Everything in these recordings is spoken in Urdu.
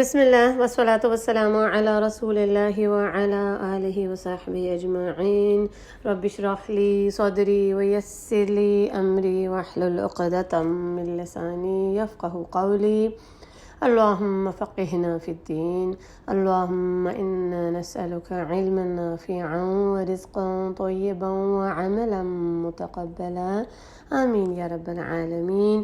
بسم اللہ والصلاة والسلام علی رسول اللہ وعلی آلہ وصحبہ اجمعین. رب اشرح لی صدری ویسر لی امری واحلل عقدۃ من لسانی یفقہوا قولی. اللہم فقہنا فی الدین. اللہم انا نسألک علما نافعا ورزقا طیبا وعملا متقبلا. آمین یا رب العالمین.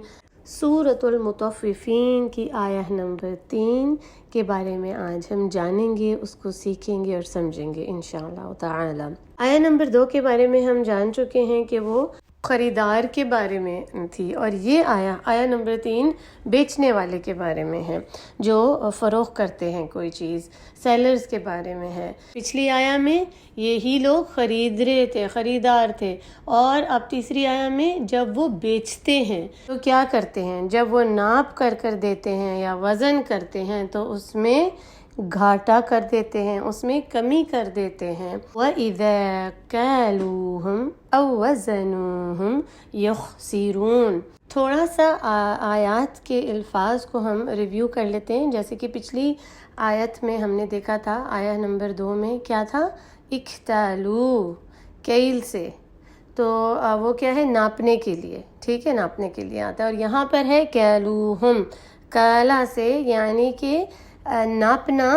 سورۃ المطففین کی آیہ نمبر 3 کے بارے میں آج ہم جانیں گے، اس کو سیکھیں گے اور سمجھیں گے انشاءاللہ تعالی. آیہ نمبر 2 کے بارے میں ہم جان چکے ہیں کہ وہ خریدار کے بارے میں تھی، اور یہ آیہ نمبر 3 بیچنے والے کے بارے میں ہے، جو فروخت کرتے ہیں کوئی چیز، سیلرز کے بارے میں ہے. پچھلی آیہ میں یہی لوگ خرید رہے تھے، خریدار تھے، اور اب تیسری آیہ میں جب وہ بیچتے ہیں تو کیا کرتے ہیں، جب وہ ناپ کر دیتے ہیں یا وزن کرتے ہیں تو اس میں گھاٹا کر دیتے ہیں، اس میں کمی کر دیتے ہیں. وَإِذَا كَالُوهُمْ أَوْ وَزَنُوهُمْ يُخْسِرُونَ. تھوڑا سا آیات کے الفاظ کو ہم ریویو کر لیتے ہیں. جیسے کہ پچھلی آیت میں ہم نے دیکھا تھا، آیہ نمبر 2 میں کیا تھا، اکتالو، کیل سے، تو وہ کیا ہے، ناپنے کے لیے، ٹھیک ہے، ناپنے کے لیے آتا ہے. اور یہاں پر ہے کالوہم، کالا سے، یعنی کہ ناپنا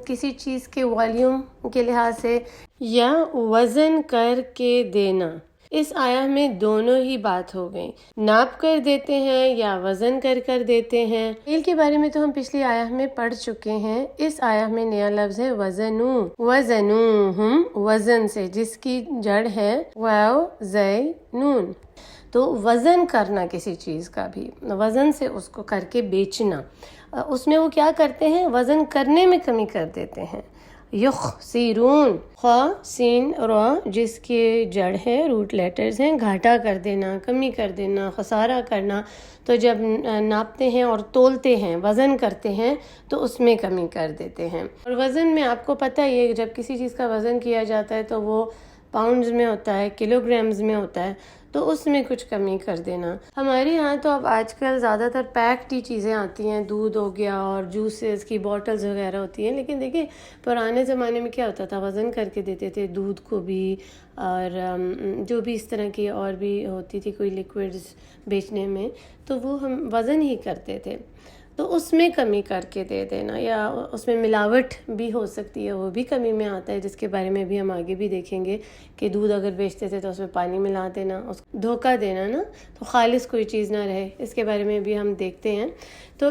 کسی چیز کے والیوم کے لحاظ سے یا وزن کر کے دینا. اس آیہ میں دونوں ہی بات ہو گئی، ناپ کر دیتے ہیں یا وزن کر دیتے ہیں. کیل کے بارے میں تو ہم پچھلی آیہ میں پڑھ چکے ہیں. اس آیہ میں نیا لفظ ہے وزنو، وزنوہم، وزن سے، جس کی جڑ ہے واو زی نون. تو وزن کرنا کسی چیز کا بھی، وزن سے اس کو کر کے بیچنا. اس میں وہ کیا کرتے ہیں، وزن کرنے میں کمی کر دیتے ہیں. یخسرون، خا سین را، جس کی جڑ ہے، روٹ لیٹرز ہیں، گھاٹا کر دینا، کمی کر دینا، خسارہ کرنا. تو جب ناپتے ہیں اور تولتے ہیں، وزن کرتے ہیں، تو اس میں کمی کر دیتے ہیں. اور وزن میں آپ کو پتہ ہے، یہ جب کسی چیز کا وزن کیا جاتا ہے تو وہ پاؤنڈز میں ہوتا ہے، کلو گرامز میں ہوتا ہے، تو اس میں کچھ کمی کر دینا. ہمارے یہاں تو اب آج کل زیادہ تر پیکڈ ہی چیزیں آتی ہیں، دودھ ہو گیا اور جوسز کی بوٹلز وغیرہ ہوتی ہیں. لیکن دیکھیں پرانے زمانے میں کیا ہوتا تھا، وزن کر کے دیتے تھے دودھ کو بھی، اور جو بھی اس طرح کی اور بھی ہوتی تھی کوئی لیکوڈز بیچنے میں، تو وہ ہم وزن ہی کرتے تھے. تو اس میں کمی کر کے دے دینا، یا اس میں ملاوٹ بھی ہو سکتی ہے، وہ بھی کمی میں آتا ہے، جس کے بارے میں بھی ہم آگے بھی دیکھیں گے کہ دودھ اگر بیچتے تھے تو اس میں پانی ملا دینا، اس کو دھوکہ دینا نا، تو خالص کوئی چیز نہ رہے. اس کے بارے میں بھی ہم دیکھتے ہیں. تو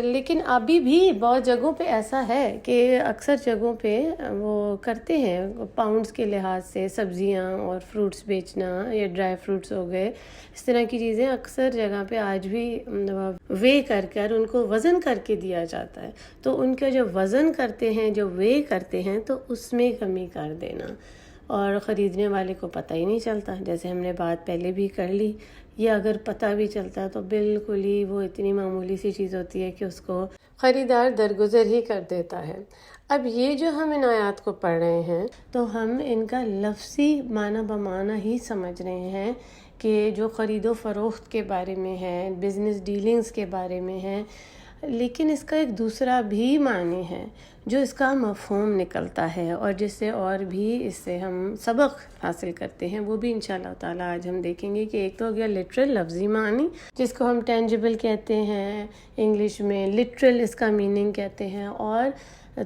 لیکن ابھی بھی بہت جگہوں پہ ایسا ہے کہ اکثر جگہوں پہ وہ کرتے ہیں پاؤنڈز کے لحاظ سے، سبزیاں اور فروٹس بیچنا، یا ڈرائی فروٹس ہو گئے، اس طرح کی چیزیں اکثر جگہ پہ آج بھی وے کر ان کو وزن کر کے دیا جاتا ہے. تو ان کا جب وزن کرتے ہیں، جو وے کرتے ہیں، تو اس میں کمی کر دینا، اور خریدنے والے کو پتہ ہی نہیں چلتا. جیسے ہم نے بات پہلے بھی کر لی، یا اگر پتہ بھی چلتا تو بالکل ہی وہ اتنی معمولی سی چیز ہوتی ہے کہ اس کو خریدار درگزر ہی کر دیتا ہے. اب یہ جو ہم ان آیات کو پڑھ رہے ہیں تو ہم ان کا لفظی معنی بمعنی ہی سمجھ رہے ہیں کہ جو خرید و فروخت کے بارے میں ہے، بزنس ڈیلنگز کے بارے میں ہے. لیکن اس کا ایک دوسرا بھی معنی ہے جو اس کا مفہوم نکلتا ہے، اور جس سے اور بھی اس سے ہم سبق حاصل کرتے ہیں، وہ بھی انشاءاللہ تعالی آج ہم دیکھیں گے. کہ ایک تو ہو گیا لٹرل، لفظی معنی، جس کو ہم ٹینجیبل کہتے ہیں، انگلش میں لٹرل اس کا میننگ کہتے ہیں. اور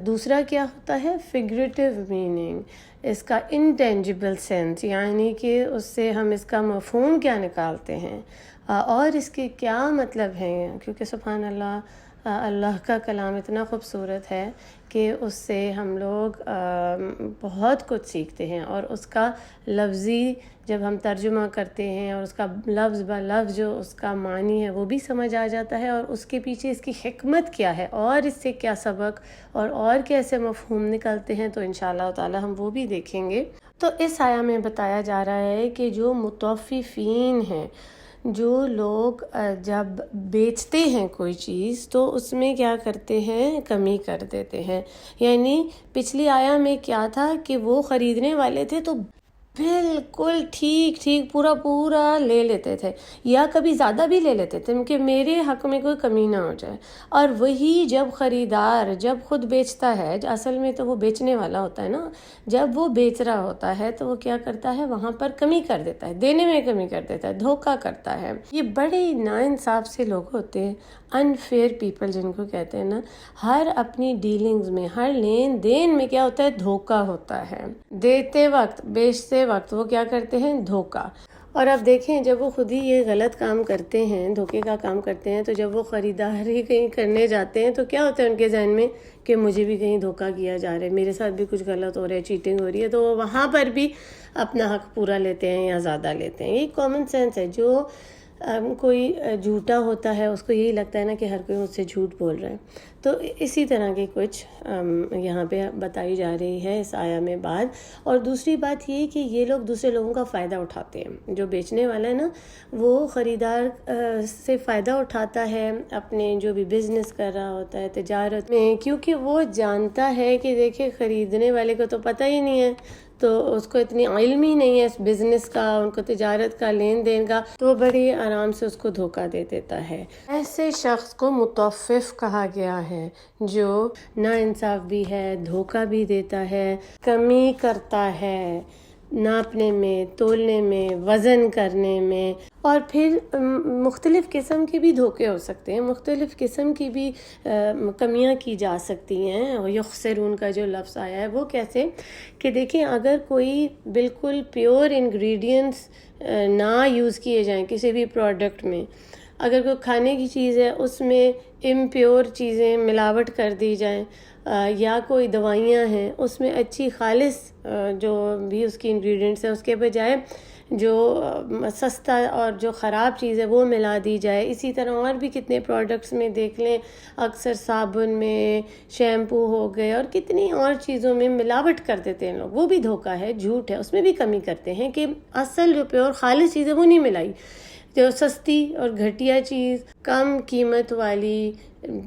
دوسرا کیا ہوتا ہے، فگریٹو میننگ، اس کا انٹینجیبل سینس، یعنی کہ اس سے ہم اس کا مفہوم کیا نکالتے ہیں اور اس کے کیا مطلب ہیں. کیونکہ سبحان اللہ، اللہ کا کلام اتنا خوبصورت ہے کہ اس سے ہم لوگ بہت کچھ سیکھتے ہیں، اور اس کا لفظی جب ہم ترجمہ کرتے ہیں اور اس کا لفظ بہ لفظ جو اس کا معنی ہے وہ بھی سمجھ آ جاتا ہے، اور اس کے پیچھے اس کی حکمت کیا ہے، اور اس سے کیا سبق اور کیسے مفہوم نکلتے ہیں، تو انشاءاللہ تعالی ہم وہ بھی دیکھیں گے. تو اس آیہ میں بتایا جا رہا ہے کہ جو مطففین ہیں، جو لوگ جب بیچتے ہیں کوئی چیز تو اس میں کیا کرتے ہیں، کمی کر دیتے ہیں. یعنی پچھلی آیہ میں کیا تھا کہ وہ خریدنے والے تھے تو بالکل ٹھیک ٹھیک پورا پورا لے لیتے تھے، یا کبھی زیادہ بھی لے لیتے تھے کہ میرے حق میں کوئی کمی نہ ہو جائے. اور وہی جب خریدار جب خود بیچتا ہے، اصل میں تو وہ بیچنے والا ہوتا ہے نا، جب وہ بیچ رہا ہوتا ہے تو وہ کیا کرتا ہے، وہاں پر کمی کر دیتا ہے، دینے میں کمی کر دیتا ہے، دھوکہ کرتا ہے. یہ بڑے ناانصاف سے لوگ ہوتے ہیں، انفیئر پیپل جن کو کہتے ہیں نا. ہر اپنی ڈیلنگز میں، ہر لین دین میں کیا ہوتا ہے، دھوکہ ہوتا ہے. دیتے وقت، بیچتے وقت وہ کیا کرتے ہیں، دھوکہ. اور اب دیکھیں جب وہ خود ہی یہ غلط کام کرتے ہیں، دھوکے کا کام کرتے ہیں، تو جب وہ خریداری کہیں کرنے جاتے ہیں تو کیا ہوتا ہے ان کے ذہن میں کہ مجھے بھی کہیں دھوکہ کیا جا رہا ہے، میرے ساتھ بھی کچھ غلط ہو رہا ہے، چیٹنگ ہو رہی ہے، تو وہ وہاں پر بھی اپنا حق پورا لیتے ہیں یا زیادہ لیتے ہیں. یہ کامن سینس ہے. جو کوئی جھوٹا ہوتا ہے اس کو یہی لگتا ہے نا کہ ہر کوئی مجھ سے جھوٹ بول رہا ہے. تو اسی طرح کی کچھ یہاں پہ بتائی جا رہی ہے اس آیا میں بات. اور دوسری بات یہ کہ یہ لوگ دوسرے لوگوں کا فائدہ اٹھاتے ہیں. جو بیچنے والا ہے نا وہ خریدار سے فائدہ اٹھاتا ہے اپنے جو بھی بزنس کر رہا ہوتا ہے تجارت میں، کیونکہ وہ جانتا ہے کہ دیکھیں خریدنے والے کو تو پتہ ہی نہیں ہے، تو اس کو اتنی علم ہی نہیں ہے اس بزنس کا، ان کو تجارت کا، لین دین کا، تو وہ بڑی آرام سے اس کو دھوکہ دے دیتا ہے. ایسے شخص کو متوفف کہا گیا ہے جو نا انصاف بھی ہے، دھوکہ بھی دیتا ہے، کمی کرتا ہے ناپنے میں، تولنے میں، وزن کرنے میں. اور پھر مختلف قسم کے بھی دھوکے ہو سکتے ہیں، مختلف قسم کی بھی کمیاں کی جا سکتی ہیں. یخسرون کا جو لفظ آیا ہے وہ کیسے کہ دیکھیں اگر کوئی بالکل پیور انگریڈینٹس نہ یوز کیے جائیں کسی بھی پروڈکٹ میں، اگر کوئی کھانے کی چیز ہے اس میں امپیور چیزیں ملاوٹ کر دی جائیں، یا کوئی دوائیاں ہیں اس میں اچھی خالص جو بھی اس کی انگریڈینٹس ہیں اس کے بجائے جو سستا اور جو خراب چیز ہے وہ ملا دی جائے. اسی طرح اور بھی کتنے پروڈکٹس میں دیکھ لیں، اکثر صابن میں، شیمپو ہو گئے اور کتنی اور چیزوں میں ملاوٹ کر دیتے ہیں لوگ. وہ بھی دھوکہ ہے، جھوٹ ہے، اس میں بھی کمی کرتے ہیں کہ اصل جو پیور خالص چیز ہے وہ نہیں ملائی، جو سستی اور گھٹیا چیز کم قیمت والی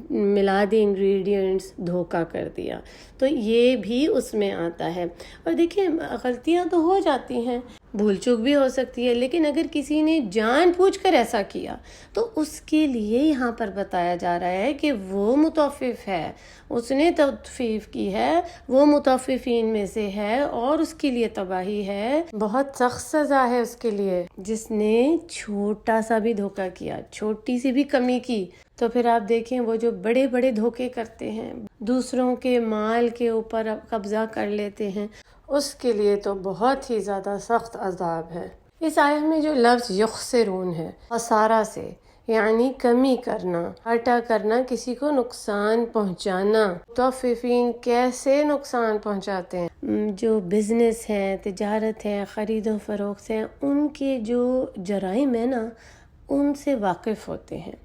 ملا دی انگریڈینٹس، دھوکہ کر دیا. تو یہ بھی اس میں آتا ہے. اور دیکھیں غلطیاں تو ہو جاتی ہیں، بھول چوک بھی ہو سکتی ہے، لیکن اگر کسی نے جان بوجھ کر ایسا کیا تو اس کے لیے یہاں پر بتایا جا رہا ہے کہ وہ متوفف ہے، اس نے تطفیف کی ہے، وہ متوففین میں سے ہے اور اس کے لیے تباہی ہے. بہت سخت سزا ہے اس کے لیے جس نے چھوٹا سا بھی دھوکہ کیا، چھوٹی سی بھی کمی کی. تو پھر آپ دیکھیں وہ جو بڑے بڑے دھوکے کرتے ہیں، دوسروں کے مال کے اوپر قبضہ کر لیتے ہیں، اس کے لیے تو بہت ہی زیادہ سخت عذاب ہے. اس آیت میں جو لفظ یخسرون ہے، خسارہ سے یعنی کمی کرنا، گھاٹا کرنا، کسی کو نقصان پہنچانا. متوففین کیسے نقصان پہنچاتے ہیں؟ جو بزنس ہے، تجارت ہے، خرید و فروخت ہے، ان کے جو جرائم ہے نا ان سے واقف ہوتے ہیں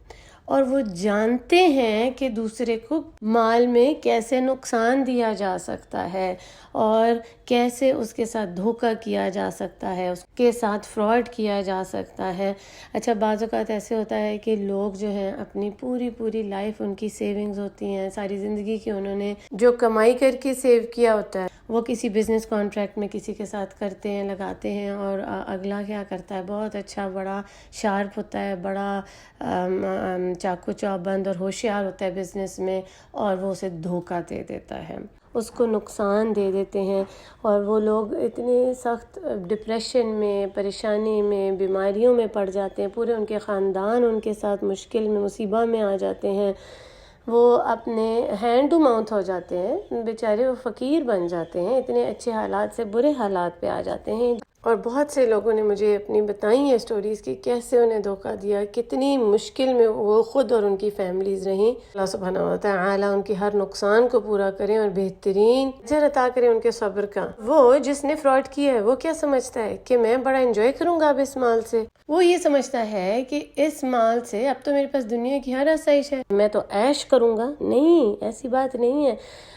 اور وہ جانتے ہیں کہ دوسرے کو مال میں کیسے نقصان دیا جا سکتا ہے اور کیسے اس کے ساتھ دھوکہ کیا جا سکتا ہے، اس کے ساتھ فراڈ کیا جا سکتا ہے. اچھا بعض اوقات ایسے ہوتا ہے کہ لوگ جو ہیں اپنی پوری لائف، ان کی سیونگز ہوتی ہیں، ساری زندگی کی انہوں نے جو کمائی کر کے سیو کیا ہوتا ہے وہ کسی بزنس کانٹریکٹ میں کسی کے ساتھ کرتے ہیں، لگاتے ہیں، اور اگلا کیا کرتا ہے، بہت اچھا بڑا شارپ ہوتا ہے، بڑا چاقو چوبند اور ہوشیار ہوتا ہے بزنس میں، اور وہ اسے دھوکہ دے دیتا ہے، اس کو نقصان دے دیتے ہیں. اور وہ لوگ اتنے سخت ڈپریشن میں، پریشانی میں، بیماریوں میں پڑ جاتے ہیں، پورے ان کے خاندان ان کے ساتھ مشکل میں، مصیبہ میں آ جاتے ہیں، وہ اپنے ہینڈ ٹو ماؤتھ ہو جاتے ہیں بیچارے، وہ فقیر بن جاتے ہیں، اتنے اچھے حالات سے برے حالات پہ آ جاتے ہیں. اور بہت سے لوگوں نے مجھے اپنی بتائی ہیں اسٹوریز کی کیسے انہیں دھوکہ دیا، کتنی مشکل میں وہ خود اور ان کی فیملیز رہیں. اللہ سبحانہ و تعالی ان کی ہر نقصان کو پورا کریں اور بہترین اجر عطا کریں ان کے صبر کا. وہ جس نے فراڈ کیا ہے وہ کیا سمجھتا ہے کہ میں بڑا انجوائے کروں گا اب اس مال سے، وہ یہ سمجھتا ہے کہ اس مال سے اب تو میرے پاس دنیا کی ہر آسائش ہے، میں تو عیش کروں گا. نہیں، ایسی بات نہیں ہے.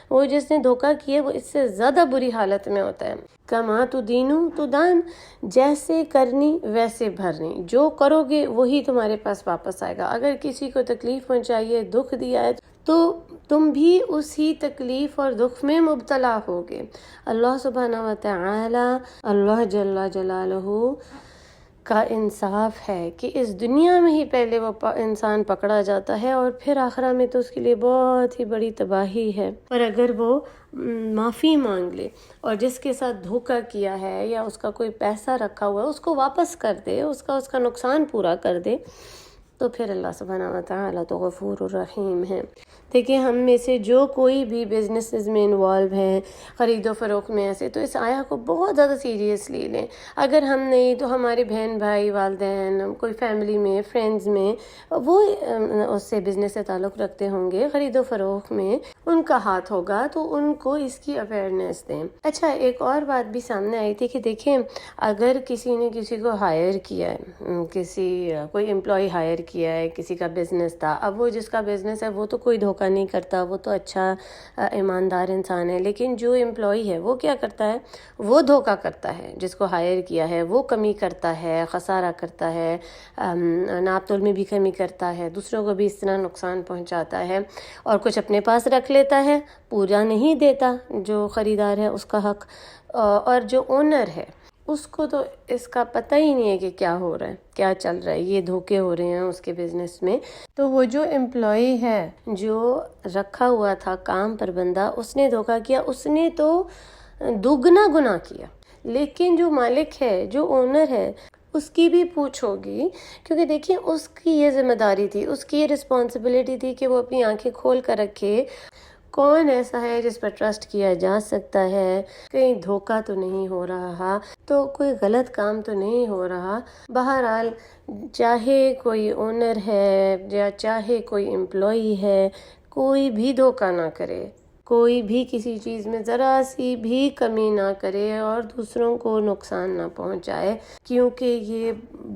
وہ جس نے دھوکہ کیا وہ اس سے زیادہ بری حالت میں ہوتا ہے. کما تو دینو تو دان، جیسے کرنی ویسے بھرنی، جو کرو گے وہی تمہارے پاس واپس آئے گا. اگر کسی کو تکلیف پہنچائی ہے، دکھ دیا ہے تو تم بھی اسی تکلیف اور دکھ میں مبتلا ہوگے۔ اللہ سبحانہ و تعالی، اللہ جل جلالہ کا انصاف ہے کہ اس دنیا میں ہی پہلے وہ انسان پکڑا جاتا ہے اور پھر آخرہ میں تو اس کے لیے بہت ہی بڑی تباہی ہے۔ پر اگر وہ معافی مانگ لے اور جس کے ساتھ دھوکہ کیا ہے یا اس کا کوئی پیسہ رکھا ہوا ہے اس کو واپس کر دے، اس کا نقصان پورا کر دے، تو پھر اللہ سبحانہ و تعالیٰ تو غفور الرحیم ہے۔ دیکھیں ہم میں سے جو کوئی بھی بزنسز میں انوالو ہیں، خرید و فروخت میں ایسے، تو اس آیا کو بہت زیادہ سیریسلی لیں۔ اگر ہم نہیں تو ہمارے بہن بھائی، والدین، کوئی فیملی میں، فرینڈز میں، وہ اس سے بزنس سے تعلق رکھتے ہوں گے، خرید و فروخت میں ان کا ہاتھ ہوگا تو ان کو اس کی اویئرنیس دیں۔ اچھا ایک اور بات بھی سامنے آئی تھی کہ دیکھیں اگر کسی نے کسی کو ہائر کیا ہے، کوئی امپلائی ہائر کیا ہے، کسی کا بزنس تھا، اب وہ جس کا بزنس ہے وہ تو کوئی دھوکہ نہیں کرتا، وہ تو اچھا ایماندار انسان ہے، لیکن جو امپلائی ہے وہ کیا کرتا ہے؟ وہ دھوکہ کرتا ہے، جس کو ہائر کیا ہے وہ کمی کرتا ہے، خسارہ کرتا ہے، ناپ تول میں بھی کمی کرتا ہے، دوسروں کو بھی اس طرح نقصان پہنچاتا ہے اور کچھ اپنے پاس رکھ لیتا ہے، پورا نہیں دیتا جو خریدار ہے اس کا حق، اور جو اونر ہے اس کو تو اس کا پتہ ہی نہیں ہے کہ کیا ہو رہا ہے، کیا چل رہا ہے، یہ دھوکے ہو رہے ہیں اس کے بزنس میں۔ تو وہ جو امپلائی ہے جو رکھا ہوا تھا کام پر بندہ، اس نے دھوکہ کیا، اس نے تو دوگنا گناہ کیا، لیکن جو مالک ہے، جو اونر ہے، اس کی بھی پوچھ ہوگی، کیونکہ دیکھیں اس کی یہ ذمہ داری تھی، اس کی یہ رسپانسبلٹی تھی کہ وہ اپنی آنکھیں کھول کر رکھے کون ایسا ہے جس پر ٹرسٹ کیا جا سکتا ہے، کہیں دھوکہ تو نہیں ہو رہا، تو کوئی غلط کام تو نہیں ہو رہا۔ بہرحال چاہے کوئی اونر ہے یا چاہے کوئی امپلائی ہے، کوئی بھی دھوکہ نہ کرے، کوئی بھی کسی چیز میں ذرا سی بھی کمی نہ کرے اور دوسروں کو نقصان نہ پہنچائے، کیونکہ یہ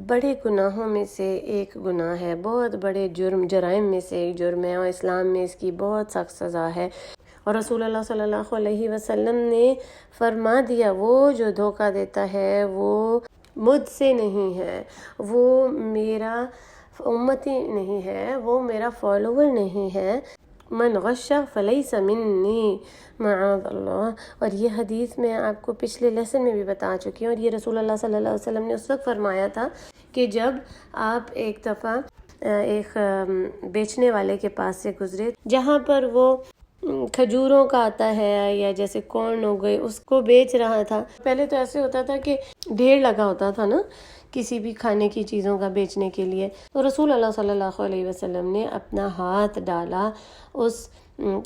بڑے گناہوں میں سے ایک گناہ ہے، بہت بڑے جرائم میں سے ایک جرم ہے، اور اسلام میں اس کی بہت سخت سزا ہے۔ اور رسول اللہ صلی اللہ علیہ وسلم نے فرما دیا وہ جو دھوکہ دیتا ہے وہ مجھ سے نہیں ہے، وہ میرا امتی نہیں ہے، وہ میرا فالوور نہیں ہے، من غش فلیس منی، معاذ اللہ۔ اور یہ حدیث میں آپ کو پچھلے لیسن میں بھی بتا چکی ہوں، اور یہ رسول اللہ صلی اللہ علیہ وسلم نے اس وقت فرمایا تھا کہ جب آپ ایک دفعہ ایک بیچنے والے کے پاس سے گزرے جہاں پر وہ کھجوروں کا آتا ہے یا جیسے کارن ہو گئے اس کو بیچ رہا تھا۔ پہلے تو ایسے ہوتا تھا کہ ڈھیر لگا ہوتا تھا نا کسی بھی کھانے کی چیزوں کا بیچنے کے لیے، تو رسول اللہ صلی اللہ علیہ وسلم نے اپنا ہاتھ ڈالا اس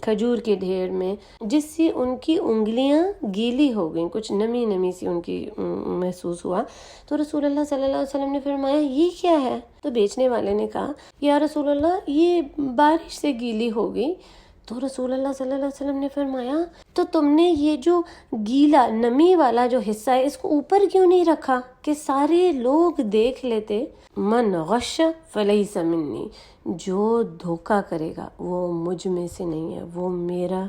کھجور کے ڈھیر میں، جس سے ان کی انگلیاں گیلی ہو گئیں، کچھ نمی سی ان کی محسوس ہوا۔ تو رسول اللہ صلی اللہ علیہ وسلم نے فرمایا یہ کیا ہے؟ تو بیچنے والے نے کہا یا رسول اللہ یہ بارش سے گیلی ہو گئی۔ تو رسول اللہ صلی اللہ علیہ وسلم نے فرمایا تو تم نے یہ جو گیلا نمی والا جو حصہ ہے اس کو اوپر کیوں نہیں رکھا کہ سارے لوگ دیکھ لیتے؟ من غش فلیس منی، جو دھوکہ کرے گا وہ مجھ میں سے نہیں ہے، وہ میرا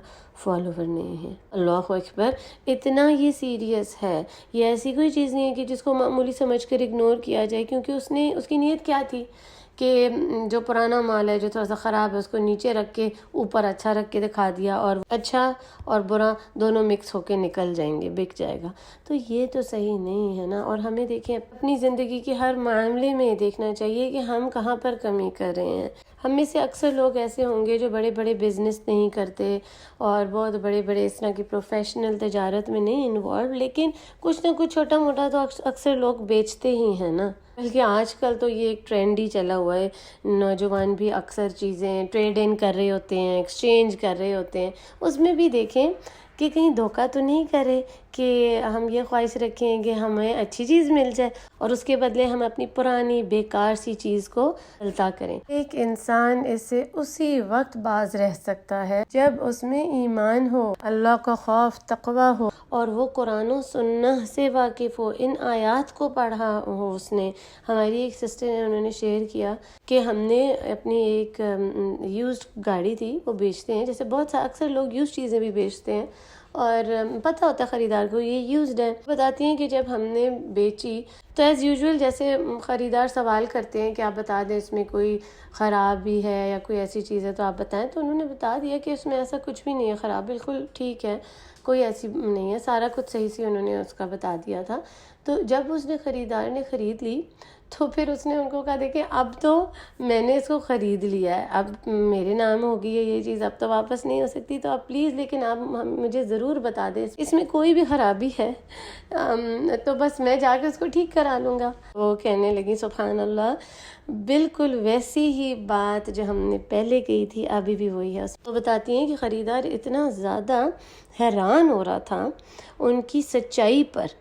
فالوور نہیں ہے۔ اللہ اکبر، اتنا یہ سیریس ہے، یہ ایسی کوئی چیز نہیں ہے کہ جس کو معمولی سمجھ کر اگنور کیا جائے، کیونکہ اس کی نیت کیا تھی کہ جو پرانا مال ہے جو تھوڑا سا خراب ہے اس کو نیچے رکھ کے اوپر اچھا رکھ کے دکھا دیا، اور اچھا اور برا دونوں مکس ہو کے نکل جائیں گے، بک جائے گا، تو یہ تو صحیح نہیں ہے نا۔ اور ہمیں دیکھیں اپنی زندگی کے ہر معاملے میں دیکھنا چاہیے کہ ہم کہاں پر کمی کر رہے ہیں۔ ہم میں سے اکثر لوگ ایسے ہوں گے جو بڑے بڑے بزنس نہیں کرتے اور بہت بڑے بڑے اس طرح کی پروفیشنل تجارت میں نہیں انوالو، لیکن کچھ نہ کچھ چھوٹا موٹا تو اکثر لوگ بیچتے ہی ہیں نا۔ بلکہ آج کل تو یہ ایک ٹرینڈ ہی چلا ہوا ہے، نوجوان بھی اکثر چیزیں ٹریڈ ان کر رہے ہوتے ہیں، ایکسچینج کر رہے ہوتے ہیں، اس میں بھی دیکھیں کہ کہیں دھوکہ تو نہیں کرے کہ ہم یہ خواہش رکھیں کہ ہمیں اچھی چیز مل جائے اور اس کے بدلے ہم اپنی پرانی بیکار سی چیز کو الٹا کریں۔ ایک انسان اس سے اسی وقت باز رہ سکتا ہے جب اس میں ایمان ہو، اللہ کا خوف تقوی ہو، اور وہ قرآن و سنت سے واقف ہو، ان آیات کو پڑھا ہو اس نے۔ ہماری ایک سسٹر نے انہوں نے شیئر کیا کہ ہم نے اپنی ایک یوزڈ گاڑی تھی، وہ بیچتے ہیں، جیسے بہت اکثر لوگ یوزڈ چیزیں بھی بیچتے ہیں، اور پتہ ہوتا ہے خریدار کو یہ یوزڈ ہے. بتاتی ہیں کہ جب ہم نے بیچی تو ایز یوزول جیسے خریدار سوال کرتے ہیں کہ آپ بتا دیں اس میں کوئی خراب بھی ہے یا کوئی ایسی چیز ہے تو آپ بتائیں، تو انہوں نے بتا دیا کہ اس میں ایسا کچھ بھی نہیں ہے خراب، بالکل ٹھیک ہے، کوئی ایسی نہیں ہے، سارا کچھ صحیح سے انہوں نے اس کا بتا دیا تھا. تو جب اس نے خریدار نے خرید لی تو پھر اس نے ان کو کہا دیکھیں اب تو میں نے اس کو خرید لیا ہے، اب میرے نام ہوگی یہ چیز، اب تو واپس نہیں ہو سکتی، تو آپ پلیز لیکن آپ مجھے ضرور بتا دیں اس میں کوئی بھی خرابی ہے تو بس میں جا کے اس کو ٹھیک کرا لوں گا. وہ کہنے لگی سبحان اللہ بالکل ویسی ہی بات جو ہم نے پہلے کہی تھی ابھی بھی وہی ہے. تو بتاتی ہیں کہ خریدار اتنا زیادہ حیران ہو رہا تھا ان کی سچائی پر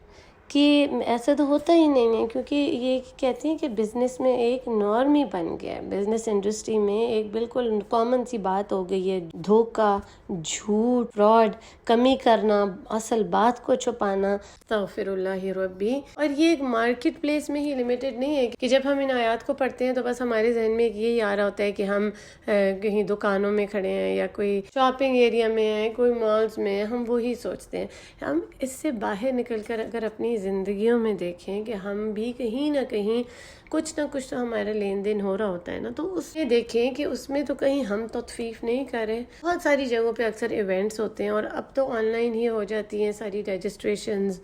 کہ ایسا تو ہوتا ہی نہیں ہے، کیونکہ یہ کہتے ہیں کہ بزنس میں ایک نارم ہی بن گیا ہے، بزنس انڈسٹری میں ایک بالکل کامن سی بات ہو گئی ہے، دھوکہ، جھوٹ، فراڈ، کمی کرنا، اصل بات کو چھپانا. استغفر اللہ ربی. اور یہ ایک مارکیٹ پلیس میں ہی لمیٹڈ نہیں ہے کہ جب ہم ان آیات کو پڑھتے ہیں تو بس ہمارے ذہن میں یہی آ رہا ہوتا ہے کہ ہم کہیں دکانوں میں کھڑے ہیں یا کوئی شاپنگ ایریا میں ہیں، کوئی مالز میں، ہم وہی سوچتے ہیں. ہم اس سے باہر نکل کر اگر اپنی زندگیوں میں دیکھیں کہ ہم بھی کہیں نہ کہیں کچھ نہ کچھ تو ہمارا لین دین ہو رہا ہوتا ہے نا، تو اس میں دیکھیں کہ اس میں تو کہیں ہم تطفیف نہیں کر رہے. بہت ساری جگہوں پہ اکثر ایونٹس ہوتے ہیں اور اب تو آن لائن ہی ہو جاتی ہیں ساری رجسٹریشنز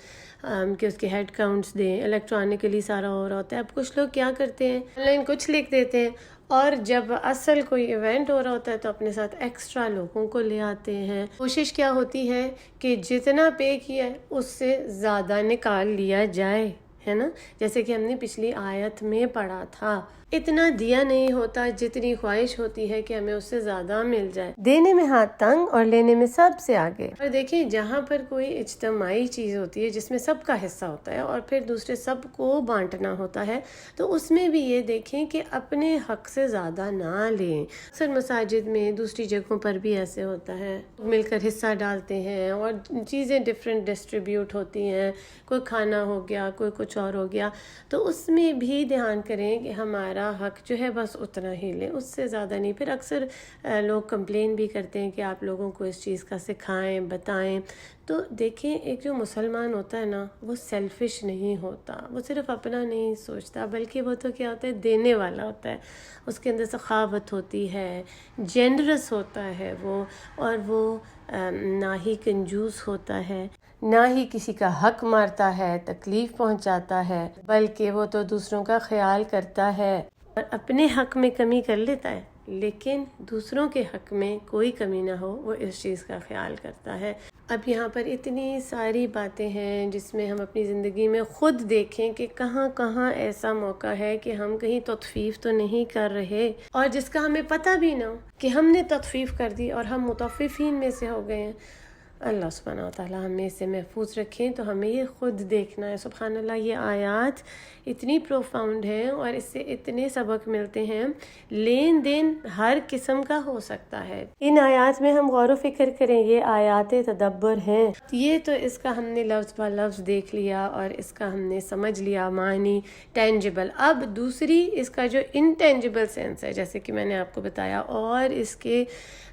کہ اس کے ہیڈ کاؤنٹس دیں، الیکٹرانکلی سارا ہو رہا ہوتا ہے. اب کچھ لوگ کیا کرتے ہیں آن لائن کچھ لکھ دیتے ہیں اور جب اصل کوئی ایونٹ ہو رہا ہوتا ہے تو اپنے ساتھ ایکسٹرا لوگوں کو لے آتے ہیں. کوشش کیا ہوتی ہے کہ جتنا پے کیا ہے اس سے زیادہ نکال لیا جائے، ہے نا، جیسے کہ ہم نے پچھلی آیت میں پڑھا تھا. اتنا دیا نہیں ہوتا جتنی خواہش ہوتی ہے کہ ہمیں اس سے زیادہ مل جائے. دینے میں ہاتھ تنگ اور لینے میں سب سے آگے. اور دیکھیں جہاں پر کوئی اجتماعی چیز ہوتی ہے جس میں سب کا حصہ ہوتا ہے اور پھر دوسرے سب کو بانٹنا ہوتا ہے، تو اس میں بھی یہ دیکھیں کہ اپنے حق سے زیادہ نہ لیں. اکثر مساجد میں دوسری جگہوں پر بھی ایسے ہوتا ہے، مل کر حصہ ڈالتے ہیں اور چیزیں ڈفرینٹ ڈسٹریبیوٹ ہوتی ہیں، کوئی کھانا ہو گیا، کوئی کچھ اور ہو گیا. تو اس میں بھی دھیان کریں کہ ہمارا حق جو ہے بس اتنا ہی لیں، اس سے زیادہ نہیں. پھر اکثر لوگ کمپلین بھی کرتے ہیں کہ آپ لوگوں کو اس چیز کا سکھائیں، بتائیں. تو دیکھیں ایک جو مسلمان ہوتا ہے نا وہ سیلفش نہیں ہوتا، وہ صرف اپنا نہیں سوچتا بلکہ وہ تو کیا ہوتا ہے دینے والا ہوتا ہے. اس کے اندر سخاوت ہوتی ہے، جینرس ہوتا ہے وہ، اور وہ نہ ہی کنجوس ہوتا ہے، نہ ہی کسی کا حق مارتا ہے، تکلیف پہنچاتا ہے، بلکہ وہ تو دوسروں کا خیال کرتا ہے اور اپنے حق میں کمی کر لیتا ہے لیکن دوسروں کے حق میں کوئی کمی نہ ہو وہ اس چیز کا خیال کرتا ہے. اب یہاں پر اتنی ساری باتیں ہیں جس میں ہم اپنی زندگی میں خود دیکھیں کہ کہاں کہاں ایسا موقع ہے کہ ہم کہیں تطفیف تو نہیں کر رہے اور جس کا ہمیں پتہ بھی نہ ہو کہ ہم نے تطفیف کر دی اور ہم مطففین میں سے ہو گئے ہیں. اللہ سبحانہ وتعالی ہمیں اس سے محفوظ رکھیں. تو ہمیں یہ خود دیکھنا ہے. سبحان اللہ یہ آیات اتنی پروفاؤنڈ ہیں اور اس سے اتنے سبق ملتے ہیں. لین دین ہر قسم کا ہو سکتا ہے. ان آیات میں ہم غور و فکر کریں، یہ آیات تدبر ہیں. یہ تو اس کا ہم نے لفظ با لفظ دیکھ لیا اور اس کا ہم نے سمجھ لیا معنی ٹینجبل. اب دوسری اس کا جو انٹینجبل سینس ہے جیسے کہ میں نے آپ کو بتایا، اور اس کے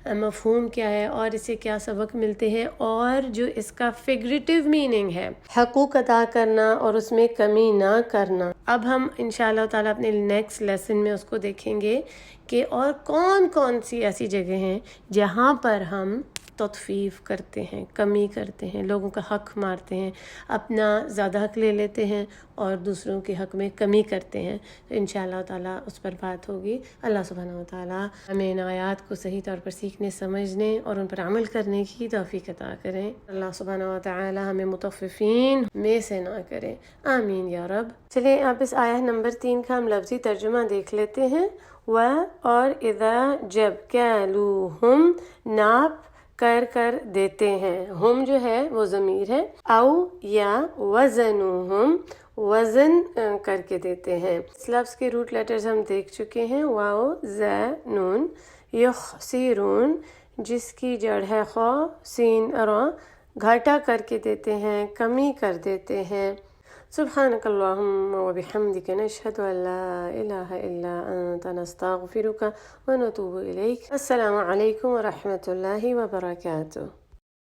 مفہوم کیا ہے اور اسے کیا سبق ملتے ہیں، اور جو اس کا فگریٹو میننگ ہے حقوق ادا کرنا اور اس میں کمی نہ کرنا. اب ہم انشاءاللہ تعالی اپنے نیکسٹ لیسن میں اس کو دیکھیں گے کہ اور کون کون سی ایسی جگہ ہیں جہاں پر ہم تطفیف کرتے ہیں، کمی کرتے ہیں، لوگوں کا حق مارتے ہیں، اپنا زیادہ حق لے لیتے ہیں اور دوسروں کے حق میں کمی کرتے ہیں. تو انشاءاللہ تعالیٰ اس پر بات ہوگی. اللہ سبحانہ و تعالیٰ ہمیں ان آیات کو صحیح طور پر سیکھنے، سمجھنے اور ان پر عمل کرنے کی توفیق عطا کریں. اللہ سبحانہ و تعالیٰ ہمیں مطففین میں سے نہ کریں. آمین یا رب. چلیں اب اس آیت نمبر 3 کا ہم لفظی ترجمہ دیکھ لیتے ہیں. اور اذا جب کالوہم ناپ کر دیتے ہیں، ہم جو ہے وہ ضمیر ہے، او یا وزنوہم وزن کر کے دیتے ہیں. اس لفظ کے روٹ لیٹرز ہم دیکھ چکے ہیں، واو زا نون. یخسرون جس کی جڑ ہے خا سین را، گھاٹا کر کے دیتے ہیں، کمی کر دیتے ہیں. سبحانک اللہم و بحمدک نشہد ان لا الہ الا انت نستغفرک و نتوب الیک. السلام علیکم و رحمۃ اللہ وبرکاتہ.